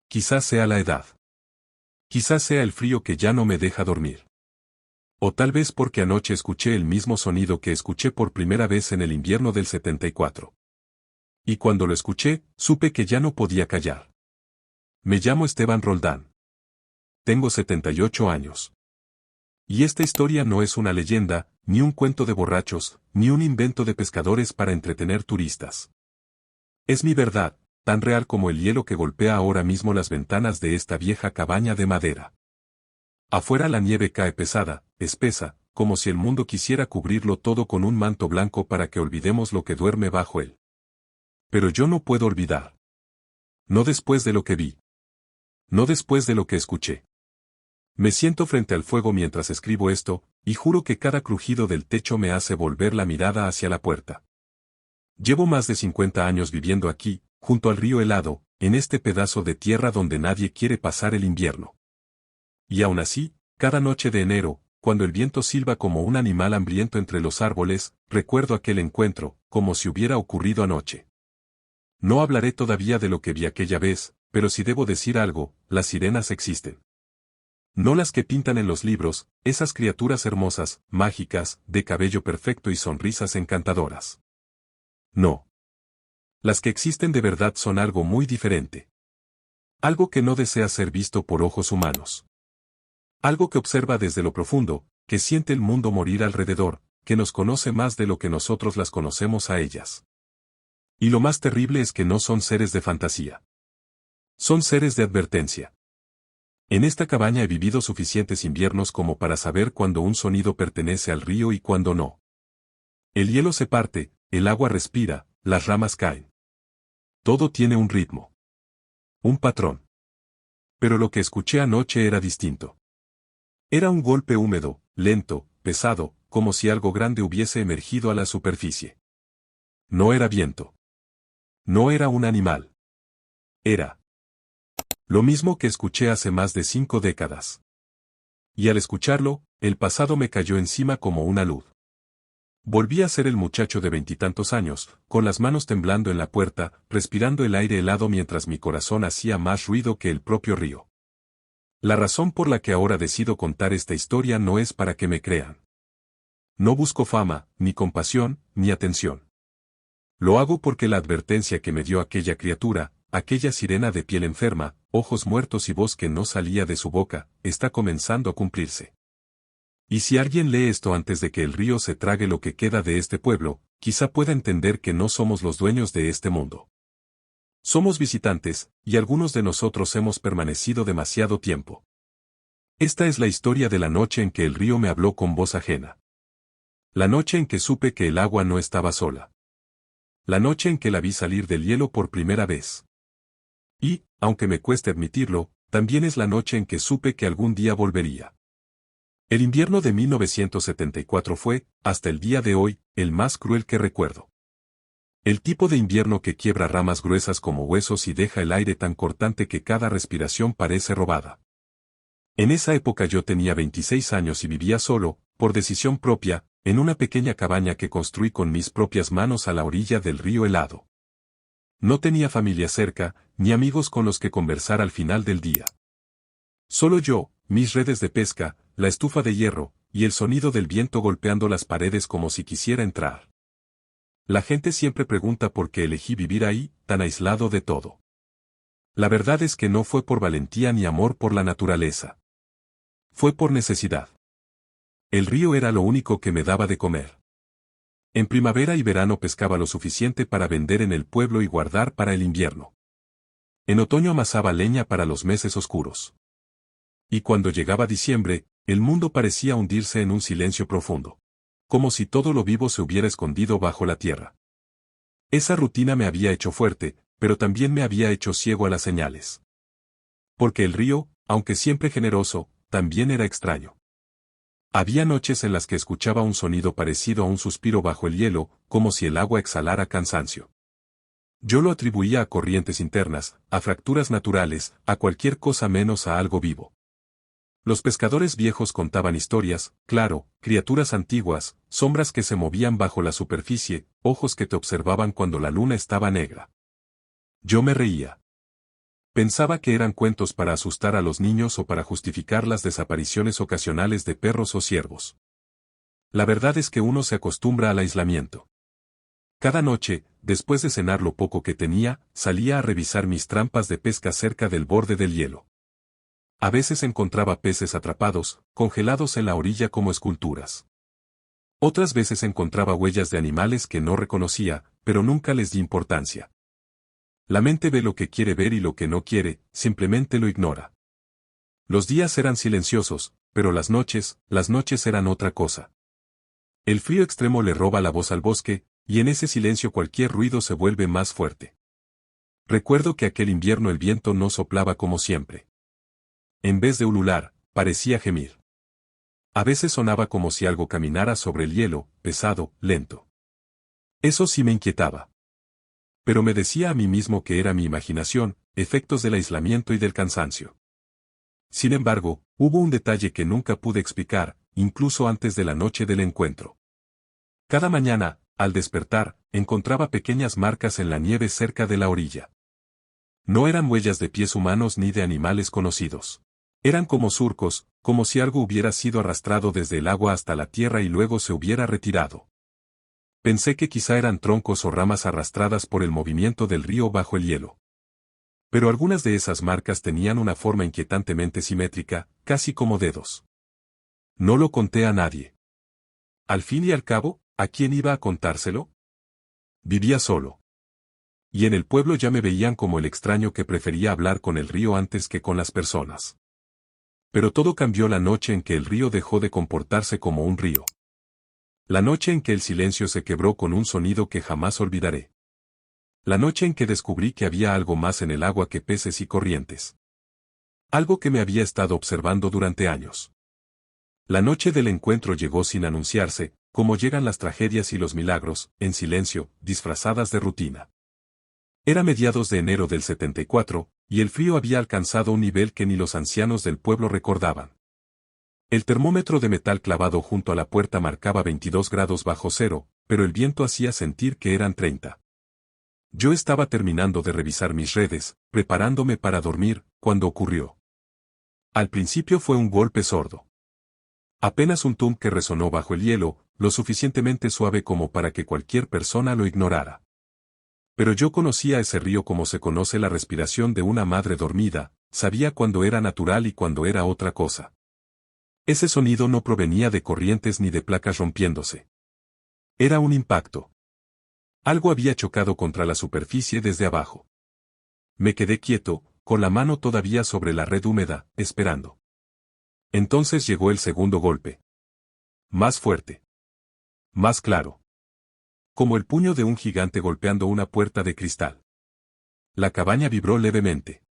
Quizás sea la edad. Quizás sea el frío que ya no me deja dormir. O tal vez porque anoche escuché el mismo sonido que escuché por primera vez en el invierno del 74. Y cuando lo escuché, supe que ya no podía callar. Me llamo Esteban Roldán. Tengo 78 años. Y esta historia no es una leyenda, ni un cuento de borrachos, ni un invento de pescadores para entretener turistas. Es mi verdad, tan real como el hielo que golpea ahora mismo las ventanas de esta vieja cabaña de madera. Afuera la nieve cae pesada, espesa, como si el mundo quisiera cubrirlo todo con un manto blanco para que olvidemos lo que duerme bajo él. Pero yo no puedo olvidar. No después de lo que vi. No después de lo que escuché. Me siento frente al fuego mientras escribo esto, y juro que cada crujido del techo me hace volver la mirada hacia la puerta. Llevo más de 50 años viviendo aquí, junto al río helado, en este pedazo de tierra donde nadie quiere pasar el invierno. Y aún así, cada noche de enero, cuando el viento silba como un animal hambriento entre los árboles, recuerdo aquel encuentro, como si hubiera ocurrido anoche. No hablaré todavía de lo que vi aquella vez, pero si debo decir algo, las sirenas existen. No las que pintan en los libros, esas criaturas hermosas, mágicas, de cabello perfecto y sonrisas encantadoras. No. Las que existen de verdad son algo muy diferente. Algo que no desea ser visto por ojos humanos. Algo que observa desde lo profundo, que siente el mundo morir alrededor, que nos conoce más de lo que nosotros las conocemos a ellas. Y lo más terrible es que no son seres de fantasía. Son seres de advertencia. En esta cabaña he vivido suficientes inviernos como para saber cuándo un sonido pertenece al río y cuándo no. El hielo se parte, el agua respira, las ramas caen. Todo tiene un ritmo. Un patrón. Pero lo que escuché anoche era distinto. Era un golpe húmedo, lento, pesado, como si algo grande hubiese emergido a la superficie. No era viento. No era un animal. Era lo mismo que escuché hace más de 5 décadas. Y al escucharlo, el pasado me cayó encima como una luz. Volví a ser el muchacho de 20 y tantos años, con las manos temblando en la puerta, respirando el aire helado mientras mi corazón hacía más ruido que el propio río. La razón por la que ahora decido contar esta historia no es para que me crean. No busco fama, ni compasión, ni atención. Lo hago porque la advertencia que me dio aquella criatura, aquella sirena de piel enferma, ojos muertos y voz que no salía de su boca, está comenzando a cumplirse. Y si alguien lee esto antes de que el río se trague lo que queda de este pueblo, quizá pueda entender que no somos los dueños de este mundo. Somos visitantes, y algunos de nosotros hemos permanecido demasiado tiempo. Esta es la historia de la noche en que el río me habló con voz ajena. La noche en que supe que el agua no estaba sola. La noche en que la vi salir del hielo por primera vez. Y, aunque me cueste admitirlo, también es la noche en que supe que algún día volvería. El invierno de 1974 fue, hasta el día de hoy, el más cruel que recuerdo. El tipo de invierno que quiebra ramas gruesas como huesos y deja el aire tan cortante que cada respiración parece robada. En esa época yo tenía 26 años y vivía solo, por decisión propia, en una pequeña cabaña que construí con mis propias manos a la orilla del río helado. No tenía familia cerca, ni amigos con los que conversar al final del día. Solo yo, mis redes de pesca, la estufa de hierro, y el sonido del viento golpeando las paredes como si quisiera entrar. La gente siempre pregunta por qué elegí vivir ahí, tan aislado de todo. La verdad es que no fue por valentía ni amor por la naturaleza. Fue por necesidad. El río era lo único que me daba de comer. En primavera y verano pescaba lo suficiente para vender en el pueblo y guardar para el invierno. En otoño amasaba leña para los meses oscuros. Y cuando llegaba diciembre, el mundo parecía hundirse en un silencio profundo. Como si todo lo vivo se hubiera escondido bajo la tierra. Esa rutina me había hecho fuerte, pero también me había hecho ciego a las señales. Porque el río, aunque siempre generoso, también era extraño. Había noches en las que escuchaba un sonido parecido a un suspiro bajo el hielo, como si el agua exhalara cansancio. Yo lo atribuía a corrientes internas, a fracturas naturales, a cualquier cosa menos a algo vivo. Los pescadores viejos contaban historias, claro, criaturas antiguas, sombras que se movían bajo la superficie, ojos que te observaban cuando la luna estaba negra. Yo me reía. Pensaba que eran cuentos para asustar a los niños o para justificar las desapariciones ocasionales de perros o ciervos. La verdad es que uno se acostumbra al aislamiento. Cada noche, después de cenar lo poco que tenía, salía a revisar mis trampas de pesca cerca del borde del hielo. A veces encontraba peces atrapados, congelados en la orilla como esculturas. Otras veces encontraba huellas de animales que no reconocía, pero nunca les di importancia. La mente ve lo que quiere ver y lo que no quiere, simplemente lo ignora. Los días eran silenciosos, pero las noches eran otra cosa. El frío extremo le roba la voz al bosque, y en ese silencio cualquier ruido se vuelve más fuerte. Recuerdo que aquel invierno el viento no soplaba como siempre. En vez de ulular, parecía gemir. A veces sonaba como si algo caminara sobre el hielo, pesado, lento. Eso sí me inquietaba. Pero me decía a mí mismo que era mi imaginación, efectos del aislamiento y del cansancio. Sin embargo, hubo un detalle que nunca pude explicar, incluso antes de la noche del encuentro. Cada mañana, al despertar, encontraba pequeñas marcas en la nieve cerca de la orilla. No eran huellas de pies humanos ni de animales conocidos. Eran como surcos, como si algo hubiera sido arrastrado desde el agua hasta la tierra y luego se hubiera retirado. Pensé que quizá eran troncos o ramas arrastradas por el movimiento del río bajo el hielo. Pero algunas de esas marcas tenían una forma inquietantemente simétrica, casi como dedos. No lo conté a nadie. Al fin y al cabo, ¿a quién iba a contárselo? Vivía solo. Y en el pueblo ya me veían como el extraño que prefería hablar con el río antes que con las personas. Pero todo cambió la noche en que el río dejó de comportarse como un río. La noche en que el silencio se quebró con un sonido que jamás olvidaré. La noche en que descubrí que había algo más en el agua que peces y corrientes. Algo que me había estado observando durante años. La noche del encuentro llegó sin anunciarse, como llegan las tragedias y los milagros, en silencio, disfrazadas de rutina. Era mediados de enero del 74, y el frío había alcanzado un nivel que ni los ancianos del pueblo recordaban. El termómetro de metal clavado junto a la puerta marcaba 22 grados bajo cero, pero el viento hacía sentir que eran 30. Yo estaba terminando de revisar mis redes, preparándome para dormir, cuando ocurrió. Al principio fue un golpe sordo. Apenas un tum que resonó bajo el hielo, lo suficientemente suave como para que cualquier persona lo ignorara. Pero yo conocía ese río como se conoce la respiración de una madre dormida, sabía cuándo era natural y cuándo era otra cosa. Ese sonido no provenía de corrientes ni de placas rompiéndose. Era un impacto. Algo había chocado contra la superficie desde abajo. Me quedé quieto, con la mano todavía sobre la red húmeda, esperando. Entonces llegó el segundo golpe. Más fuerte. Más claro. Como el puño de un gigante golpeando una puerta de cristal. La cabaña vibró levemente.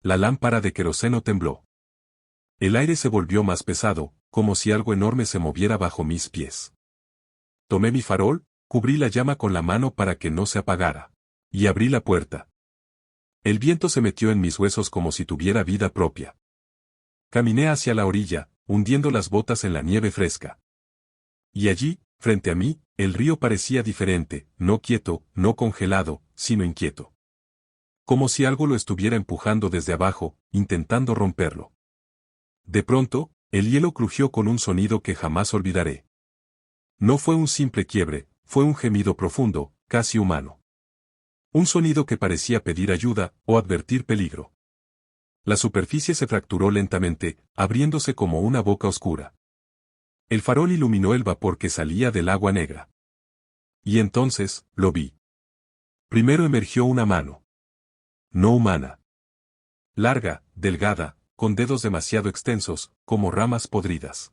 La lámpara de queroseno tembló. El aire se volvió más pesado, como si algo enorme se moviera bajo mis pies. Tomé mi farol, cubrí la llama con la mano para que no se apagara. Y abrí la puerta. El viento se metió en mis huesos como si tuviera vida propia. Caminé hacia la orilla, hundiendo las botas en la nieve fresca. Y allí, frente a mí, el río parecía diferente, no quieto, no congelado, sino inquieto. Como si algo lo estuviera empujando desde abajo, intentando romperlo. De pronto, el hielo crujió con un sonido que jamás olvidaré. No fue un simple quiebre, fue un gemido profundo, casi humano. Un sonido que parecía pedir ayuda, o advertir peligro. La superficie se fracturó lentamente, abriéndose como una boca oscura. El farol iluminó el vapor que salía del agua negra. Y entonces, lo vi. Primero emergió una mano. No humana. Larga, delgada, con dedos demasiado extensos, como ramas podridas.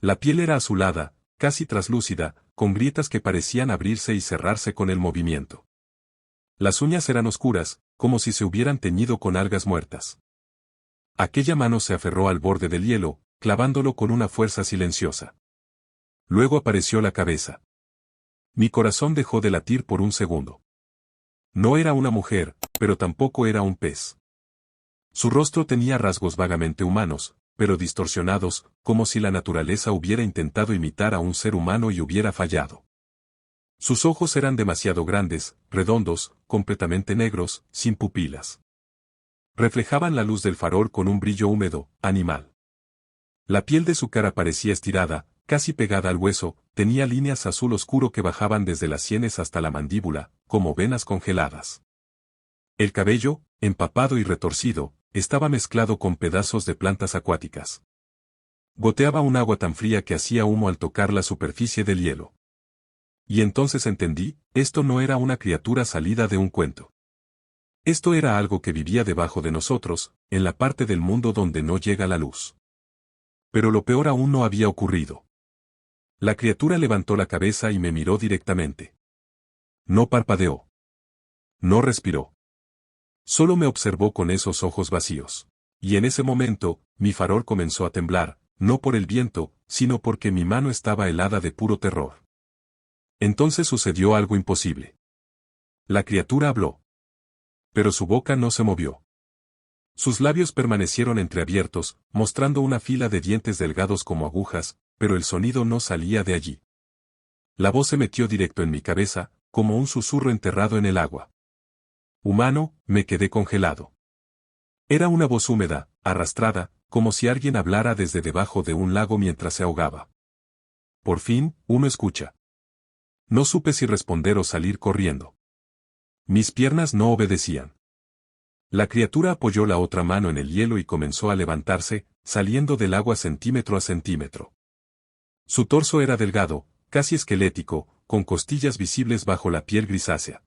La piel era azulada, casi traslúcida, con grietas que parecían abrirse y cerrarse con el movimiento. Las uñas eran oscuras, como si se hubieran teñido con algas muertas. Aquella mano se aferró al borde del hielo, clavándolo con una fuerza silenciosa. Luego apareció la cabeza. Mi corazón dejó de latir por un segundo. No era una mujer, pero tampoco era un pez. Su rostro tenía rasgos vagamente humanos, pero distorsionados, como si la naturaleza hubiera intentado imitar a un ser humano y hubiera fallado. Sus ojos eran demasiado grandes, redondos, completamente negros, sin pupilas. Reflejaban la luz del farol con un brillo húmedo, animal. La piel de su cara parecía estirada, casi pegada al hueso, tenía líneas azul oscuro que bajaban desde las sienes hasta la mandíbula, como venas congeladas. El cabello, empapado y retorcido, estaba mezclado con pedazos de plantas acuáticas. Goteaba un agua tan fría que hacía humo al tocar la superficie del hielo. Y entonces entendí, esto no era una criatura salida de un cuento. Esto era algo que vivía debajo de nosotros, en la parte del mundo donde no llega la luz. Pero lo peor aún no había ocurrido. La criatura levantó la cabeza y me miró directamente. No parpadeó. No respiró. Solo me observó con esos ojos vacíos. Y en ese momento, mi farol comenzó a temblar, no por el viento, sino porque mi mano estaba helada de puro terror. Entonces sucedió algo imposible. La criatura habló. Pero su boca no se movió. Sus labios permanecieron entreabiertos, mostrando una fila de dientes delgados como agujas, pero el sonido no salía de allí. La voz se metió directo en mi cabeza, como un susurro enterrado en el agua. Humano, me quedé congelado. Era una voz húmeda, arrastrada, como si alguien hablara desde debajo de un lago mientras se ahogaba. Por fin, uno escucha. No supe si responder o salir corriendo. Mis piernas no obedecían. La criatura apoyó la otra mano en el hielo y comenzó a levantarse, saliendo del agua centímetro a centímetro. Su torso era delgado, casi esquelético, con costillas visibles bajo la piel grisácea.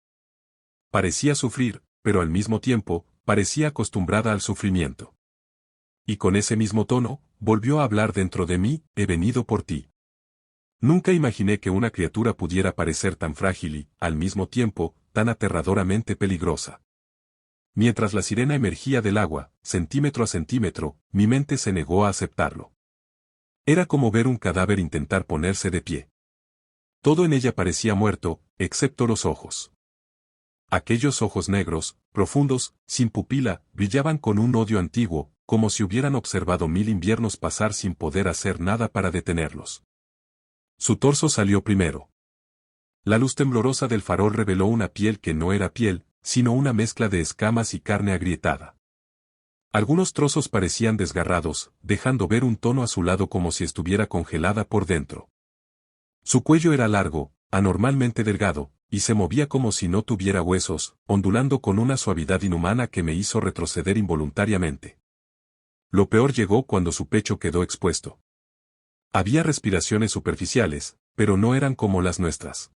Parecía sufrir, pero al mismo tiempo, parecía acostumbrada al sufrimiento. Y con ese mismo tono, volvió a hablar dentro de mí, he venido por ti. Nunca imaginé que una criatura pudiera parecer tan frágil y, al mismo tiempo, tan aterradoramente peligrosa. Mientras la sirena emergía del agua, centímetro a centímetro, mi mente se negó a aceptarlo. Era como ver un cadáver intentar ponerse de pie. Todo en ella parecía muerto, excepto los ojos. Aquellos ojos negros, profundos, sin pupila, brillaban con un odio antiguo, como si hubieran observado 1000 inviernos pasar sin poder hacer nada para detenerlos. Su torso salió primero. La luz temblorosa del farol reveló una piel que no era piel, sino una mezcla de escamas y carne agrietada. Algunos trozos parecían desgarrados, dejando ver un tono azulado como si estuviera congelada por dentro. Su cuello era largo, anormalmente delgado, y se movía como si no tuviera huesos, ondulando con una suavidad inhumana que me hizo retroceder involuntariamente. Lo peor llegó cuando su pecho quedó expuesto. Había respiraciones superficiales, pero no eran como las nuestras.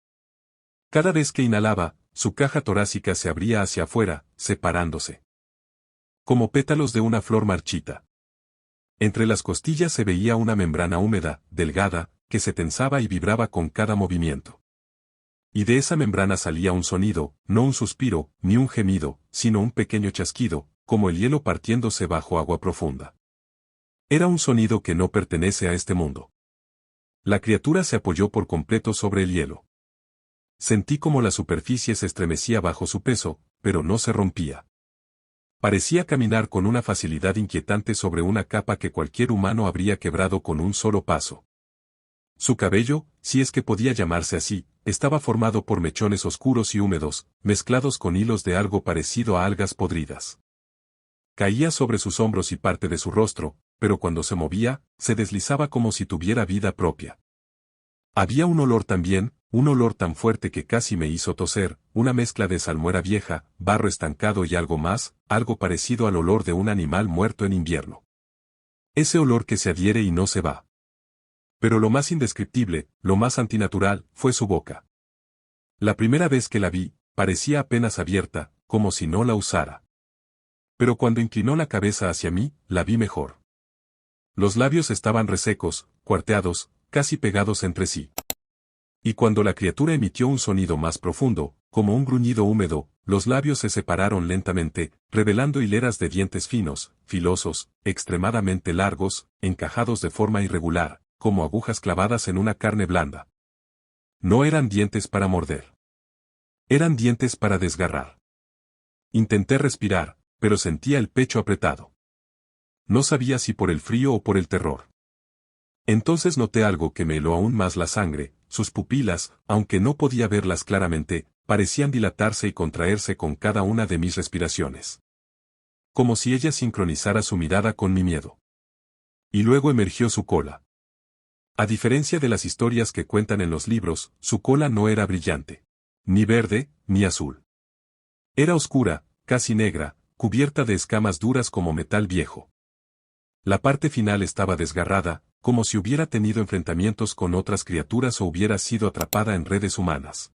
Cada vez que inhalaba, su caja torácica se abría hacia afuera, separándose. Como pétalos de una flor marchita. Entre las costillas se veía una membrana húmeda, delgada, que se tensaba y vibraba con cada movimiento. Y de esa membrana salía un sonido, no un suspiro, ni un gemido, sino un pequeño chasquido, como el hielo partiéndose bajo agua profunda. Era un sonido que no pertenece a este mundo. La criatura se apoyó por completo sobre el hielo. Sentí como la superficie se estremecía bajo su peso, pero no se rompía. Parecía caminar con una facilidad inquietante sobre una capa que cualquier humano habría quebrado con un solo paso. Su cabello, si es que podía llamarse así, estaba formado por mechones oscuros y húmedos, mezclados con hilos de algo parecido a algas podridas. Caía sobre sus hombros y parte de su rostro, pero cuando se movía, se deslizaba como si tuviera vida propia. Había un olor también, un olor tan fuerte que casi me hizo toser, una mezcla de salmuera vieja, barro estancado y algo más, algo parecido al olor de un animal muerto en invierno. Ese olor que se adhiere y no se va. Pero lo más indescriptible, lo más antinatural, fue su boca. La primera vez que la vi, parecía apenas abierta, como si no la usara. Pero cuando inclinó la cabeza hacia mí, la vi mejor. Los labios estaban resecos, cuarteados, casi pegados entre sí. Y cuando la criatura emitió un sonido más profundo, como un gruñido húmedo, los labios se separaron lentamente, revelando hileras de dientes finos, filosos, extremadamente largos, encajados de forma irregular, como agujas clavadas en una carne blanda. No eran dientes para morder. Eran dientes para desgarrar. Intenté respirar, pero sentía el pecho apretado. No sabía si por el frío o por el terror. Entonces noté algo que me heló aún más la sangre, sus pupilas, aunque no podía verlas claramente, parecían dilatarse y contraerse con cada una de mis respiraciones. como si ella sincronizara su mirada con mi miedo. Y luego emergió su cola. A diferencia de las historias que cuentan en los libros, su cola no era brillante. Ni verde, ni azul. Era oscura, casi negra, cubierta de escamas duras como metal viejo. La parte final estaba desgarrada, como si hubiera tenido enfrentamientos con otras criaturas o hubiera sido atrapada en redes humanas.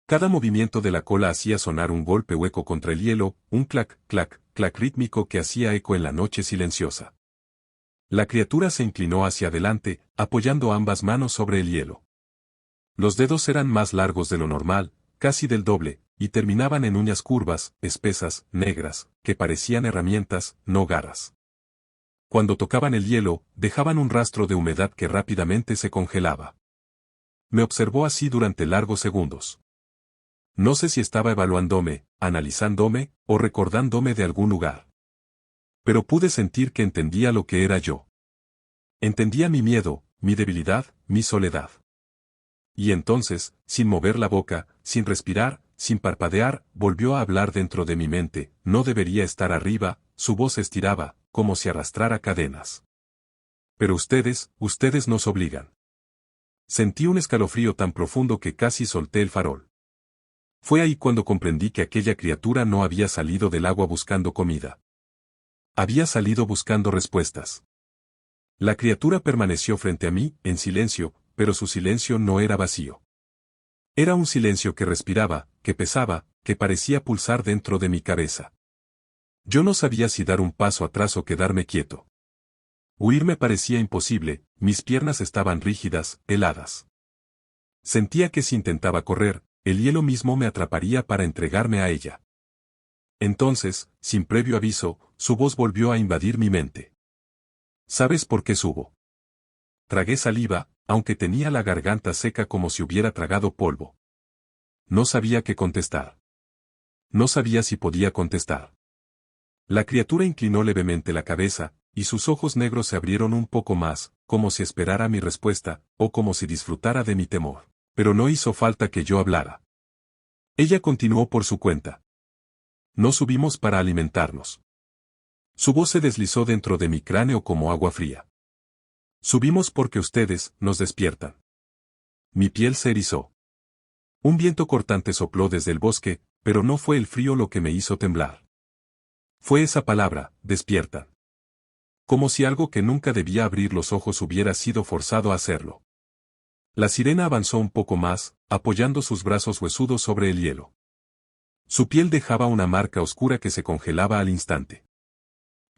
Cada movimiento de la cola hacía sonar un golpe hueco contra el hielo, un clac, clac, clac rítmico que hacía eco en la noche silenciosa. La criatura se inclinó hacia adelante, apoyando ambas manos sobre el hielo. Los dedos eran más largos de lo normal, casi del doble, y terminaban en uñas curvas, espesas, negras, que parecían herramientas, no garras. Cuando tocaban el hielo, dejaban un rastro de humedad que rápidamente se congelaba. Me observó así durante largos segundos. No sé si estaba evaluándome, analizándome, o recordándome de algún lugar. Pero pude sentir que entendía lo que era yo. Entendía mi miedo, mi debilidad, mi soledad. Y entonces, sin mover la boca, sin respirar, sin parpadear, volvió a hablar dentro de mi mente. No debería estar arriba, su voz estiraba, como si arrastrara cadenas. Pero ustedes nos obligan. Sentí un escalofrío tan profundo que casi solté el farol. Fue ahí cuando comprendí que aquella criatura no había salido del agua buscando comida. Había salido buscando respuestas. La criatura permaneció frente a mí, en silencio, pero su silencio no era vacío. Era un silencio que respiraba, que pesaba, que parecía pulsar dentro de mi cabeza. Yo no sabía si dar un paso atrás o quedarme quieto. Huir me parecía imposible, mis piernas estaban rígidas, heladas. Sentía que si intentaba correr, el hielo mismo me atraparía para entregarme a ella. Entonces, sin previo aviso, su voz volvió a invadir mi mente. ¿Sabes por qué subo? Tragué saliva, aunque tenía la garganta seca como si hubiera tragado polvo. No sabía qué contestar. No sabía si podía contestar. La criatura inclinó levemente la cabeza, y sus ojos negros se abrieron un poco más, como si esperara mi respuesta, o como si disfrutara de mi temor. Pero no hizo falta que yo hablara. Ella continuó por su cuenta. No subimos para alimentarnos. Su voz se deslizó dentro de mi cráneo como agua fría. Subimos porque ustedes nos despiertan. Mi piel se erizó. Un viento cortante sopló desde el bosque, pero no fue el frío lo que me hizo temblar. Fue esa palabra, despiertan. Como si algo que nunca debía abrir los ojos hubiera sido forzado a hacerlo. La sirena avanzó un poco más, apoyando sus brazos huesudos sobre el hielo. Su piel dejaba una marca oscura que se congelaba al instante.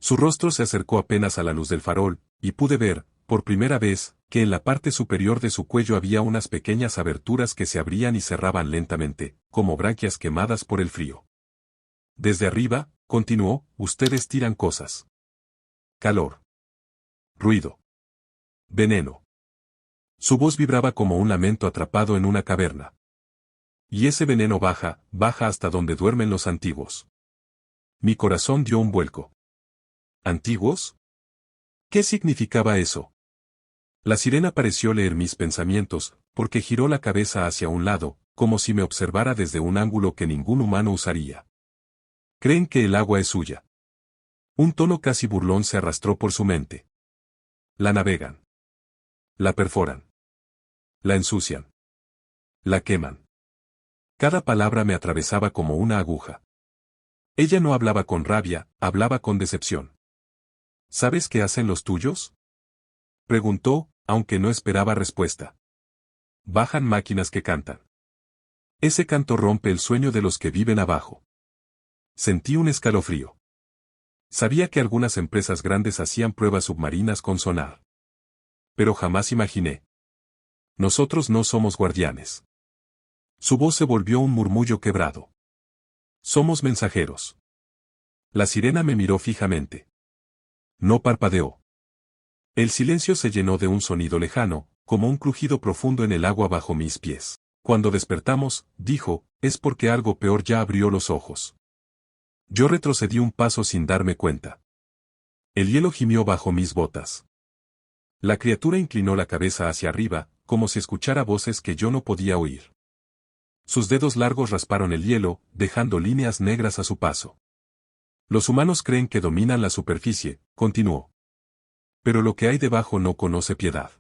Su rostro se acercó apenas a la luz del farol, y pude ver, por primera vez, que en la parte superior de su cuello había unas pequeñas aberturas que se abrían y cerraban lentamente, como branquias quemadas por el frío. Desde arriba, continuó, ustedes tiran cosas. Calor. Ruido. Veneno. Su voz vibraba como un lamento atrapado en una caverna. Y ese veneno baja hasta donde duermen los antiguos. Mi corazón dio un vuelco. ¿Antiguos? ¿Qué significaba eso? La sirena pareció leer mis pensamientos, porque giró la cabeza hacia un lado, como si me observara desde un ángulo que ningún humano usaría. Creen que el agua es suya. Un tono casi burlón se arrastró por su mente. La navegan. La perforan. La ensucian. La queman. Cada palabra me atravesaba como una aguja. Ella no hablaba con rabia, hablaba con decepción. ¿Sabes qué hacen los tuyos? Preguntó, aunque no esperaba respuesta. Bajan máquinas que cantan. Ese canto rompe el sueño de los que viven abajo. Sentí un escalofrío. Sabía que algunas empresas grandes hacían pruebas submarinas con sonar. Pero jamás imaginé. Nosotros no somos guardianes. Su voz se volvió un murmullo quebrado. Somos mensajeros. La sirena me miró fijamente. No parpadeó. El silencio se llenó de un sonido lejano, como un crujido profundo en el agua bajo mis pies. Cuando despertamos, dijo, es porque algo peor ya abrió los ojos. Yo retrocedí un paso sin darme cuenta. El hielo gimió bajo mis botas. La criatura inclinó la cabeza hacia arriba, como si escuchara voces que yo no podía oír. Sus dedos largos rasparon el hielo, dejando líneas negras a su paso. Los humanos creen que dominan la superficie, continuó. Pero lo que hay debajo no conoce piedad.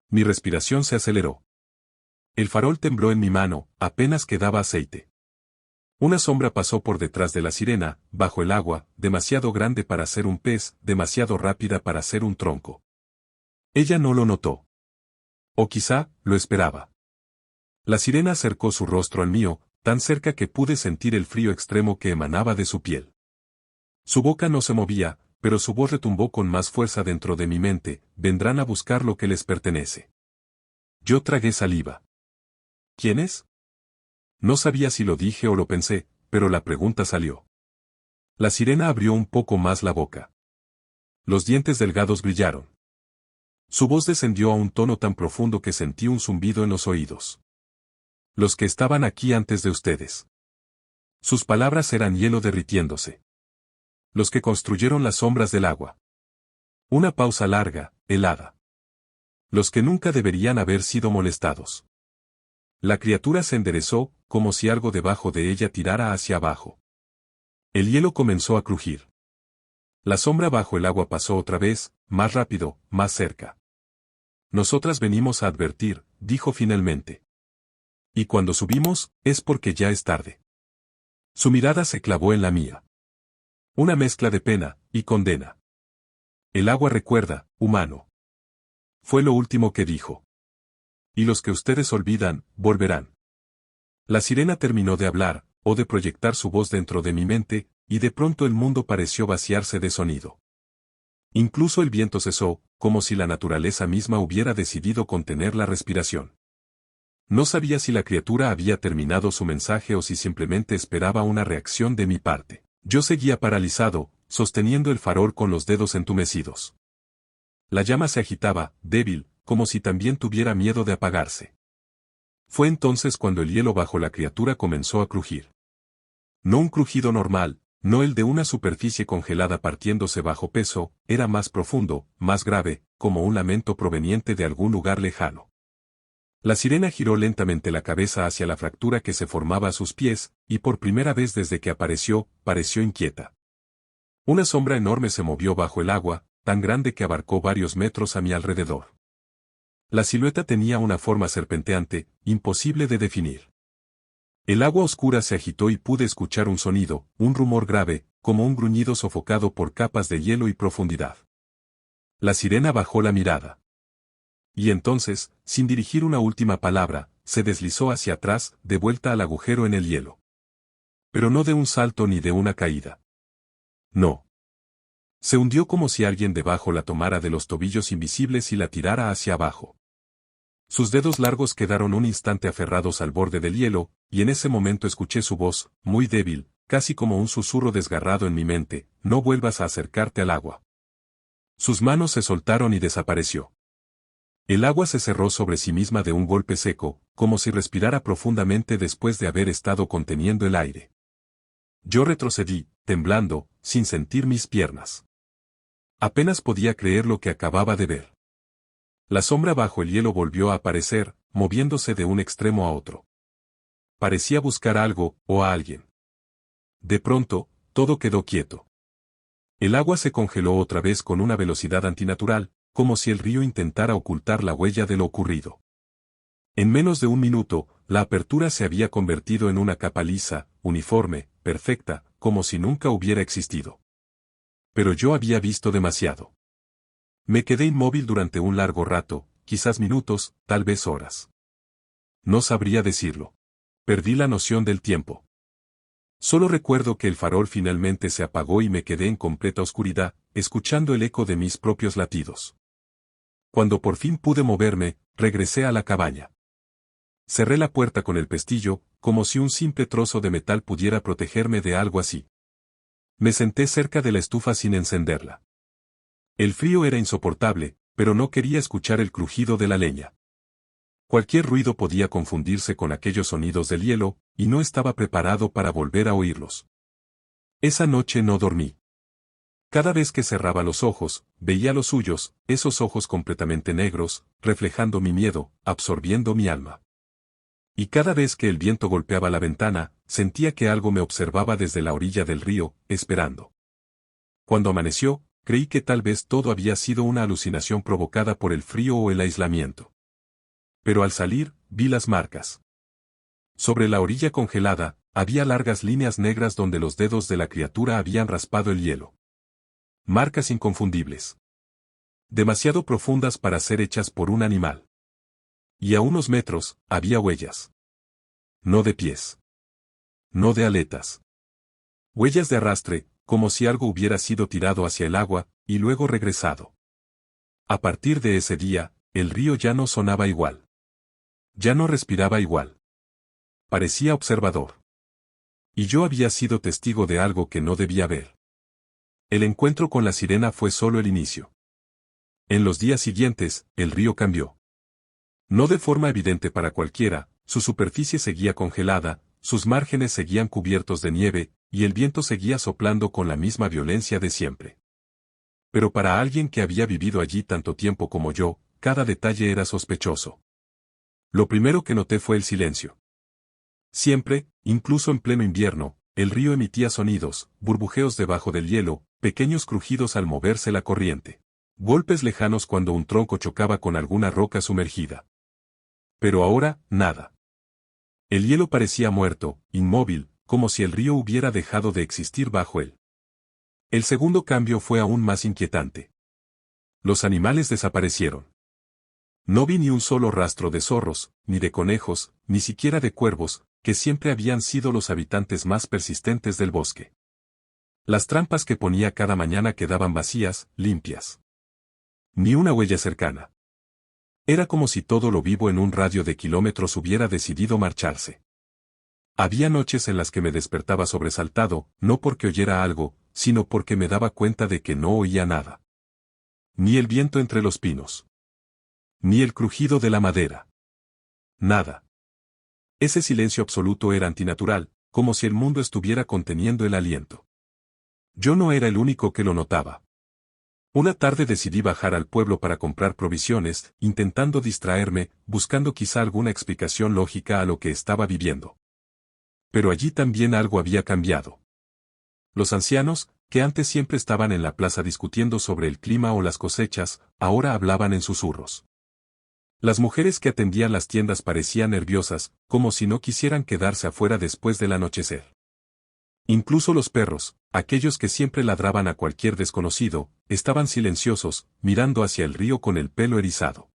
Mi respiración se aceleró. El farol tembló en mi mano, apenas quedaba aceite. Una sombra pasó por detrás de la sirena, bajo el agua, demasiado grande para ser un pez, demasiado rápida para ser un tronco. Ella no lo notó. O quizá, lo esperaba. La sirena acercó su rostro al mío, tan cerca que pude sentir el frío extremo que emanaba de su piel. Su boca no se movía, pero su voz retumbó con más fuerza dentro de mi mente: vendrán a buscar lo que les pertenece. Yo tragué saliva. ¿Quién es? No sabía si lo dije o lo pensé, pero la pregunta salió. La sirena abrió un poco más la boca. Los dientes delgados brillaron. Su voz descendió a un tono tan profundo que sentí un zumbido en los oídos. Los que estaban aquí antes de ustedes. Sus palabras eran hielo derritiéndose. Los que construyeron las sombras del agua. Una pausa larga, helada. Los que nunca deberían haber sido molestados. La criatura se enderezó, como si algo debajo de ella tirara hacia abajo. El hielo comenzó a crujir. La sombra bajo el agua pasó otra vez, más rápido, más cerca. Nosotras venimos a advertir, dijo finalmente. Y cuando subimos, es porque ya es tarde. Su mirada se clavó en la mía. Una mezcla de pena y condena. El agua recuerda, humano. Fue lo último que dijo. Y los que ustedes olvidan, volverán. La sirena terminó de hablar, o de proyectar su voz dentro de mi mente, y de pronto el mundo pareció vaciarse de sonido. Incluso el viento cesó, como si la naturaleza misma hubiera decidido contener la respiración. No sabía si la criatura había terminado su mensaje o si simplemente esperaba una reacción de mi parte. Yo seguía paralizado, sosteniendo el farol con los dedos entumecidos. La llama se agitaba, débil, como si también tuviera miedo de apagarse. Fue entonces cuando el hielo bajo la criatura comenzó a crujir. No un crujido normal, no el de una superficie congelada partiéndose bajo peso, era más profundo, más grave, como un lamento proveniente de algún lugar lejano. La sirena giró lentamente la cabeza hacia la fractura que se formaba a sus pies, y por primera vez desde que apareció, pareció inquieta. Una sombra enorme se movió bajo el agua, tan grande que abarcó varios metros a mi alrededor. La silueta tenía una forma serpenteante, imposible de definir. El agua oscura se agitó y pude escuchar un sonido, un rumor grave, como un gruñido sofocado por capas de hielo y profundidad. La sirena bajó la mirada. Y entonces, sin dirigir una última palabra, se deslizó hacia atrás, de vuelta al agujero en el hielo. Pero no de un salto ni de una caída. No. Se hundió como si alguien debajo la tomara de los tobillos invisibles y la tirara hacia abajo. Sus dedos largos quedaron un instante aferrados al borde del hielo, y en ese momento escuché su voz, muy débil, casi como un susurro desgarrado en mi mente: no vuelvas a acercarte al agua. Sus manos se soltaron y desapareció. El agua se cerró sobre sí misma de un golpe seco, como si respirara profundamente después de haber estado conteniendo el aire. Yo retrocedí, temblando, sin sentir mis piernas. Apenas podía creer lo que acababa de ver. La sombra bajo el hielo volvió a aparecer, moviéndose de un extremo a otro. Parecía buscar algo, o a alguien. De pronto, todo quedó quieto. El agua se congeló otra vez con una velocidad antinatural, como si el río intentara ocultar la huella de lo ocurrido. En menos de un minuto, la apertura se había convertido en una capa lisa, uniforme, perfecta, como si nunca hubiera existido. Pero yo había visto demasiado. Me quedé inmóvil durante un largo rato, quizás minutos, tal vez horas. No sabría decirlo. Perdí la noción del tiempo. Solo recuerdo que el farol finalmente se apagó y me quedé en completa oscuridad, escuchando el eco de mis propios latidos. Cuando por fin pude moverme, regresé a la cabaña. Cerré la puerta con el pestillo, como si un simple trozo de metal pudiera protegerme de algo así. Me senté cerca de la estufa sin encenderla. El frío era insoportable, pero no quería escuchar el crujido de la leña. Cualquier ruido podía confundirse con aquellos sonidos del hielo, y no estaba preparado para volver a oírlos. Esa noche no dormí. Cada vez que cerraba los ojos, veía los suyos, esos ojos completamente negros, reflejando mi miedo, absorbiendo mi alma. Y cada vez que el viento golpeaba la ventana, sentía que algo me observaba desde la orilla del río, esperando. Cuando amaneció, creí que tal vez todo había sido una alucinación provocada por el frío o el aislamiento. Pero al salir, vi las marcas. Sobre la orilla congelada, había largas líneas negras donde los dedos de la criatura habían raspado el hielo. Marcas inconfundibles. Demasiado profundas para ser hechas por un animal. Y a unos metros, había huellas. No de pies. No de aletas. Huellas de arrastre, como si algo hubiera sido tirado hacia el agua, y luego regresado. A partir de ese día, el río ya no sonaba igual. Ya no respiraba igual. Parecía observador. Y yo había sido testigo de algo que no debía ver. El encuentro con la sirena fue solo el inicio. En los días siguientes, el río cambió. No de forma evidente para cualquiera, su superficie seguía congelada, sus márgenes seguían cubiertos de nieve, y el viento seguía soplando con la misma violencia de siempre. Pero para alguien que había vivido allí tanto tiempo como yo, cada detalle era sospechoso. Lo primero que noté fue el silencio. Siempre, incluso en pleno invierno, el río emitía sonidos, burbujeos debajo del hielo, pequeños crujidos al moverse la corriente. Golpes lejanos cuando un tronco chocaba con alguna roca sumergida. Pero ahora, nada. El hielo parecía muerto, inmóvil, como si el río hubiera dejado de existir bajo él. El segundo cambio fue aún más inquietante. Los animales desaparecieron. No vi ni un solo rastro de zorros, ni de conejos, ni siquiera de cuervos, que siempre habían sido los habitantes más persistentes del bosque. Las trampas que ponía cada mañana quedaban vacías, limpias. Ni una huella cercana. Era como si todo lo vivo en un radio de kilómetros hubiera decidido marcharse. Había noches en las que me despertaba sobresaltado, no porque oyera algo, sino porque me daba cuenta de que no oía nada. Ni el viento entre los pinos. Ni el crujido de la madera. Nada. Ese silencio absoluto era antinatural, como si el mundo estuviera conteniendo el aliento. Yo no era el único que lo notaba. Una tarde decidí bajar al pueblo para comprar provisiones, intentando distraerme, buscando quizá alguna explicación lógica a lo que estaba viviendo. Pero allí también algo había cambiado. Los ancianos, que antes siempre estaban en la plaza discutiendo sobre el clima o las cosechas, ahora hablaban en susurros. Las mujeres que atendían las tiendas parecían nerviosas, como si no quisieran quedarse afuera después del anochecer. Incluso los perros, aquellos que siempre ladraban a cualquier desconocido, estaban silenciosos, mirando hacia el río con el pelo erizado.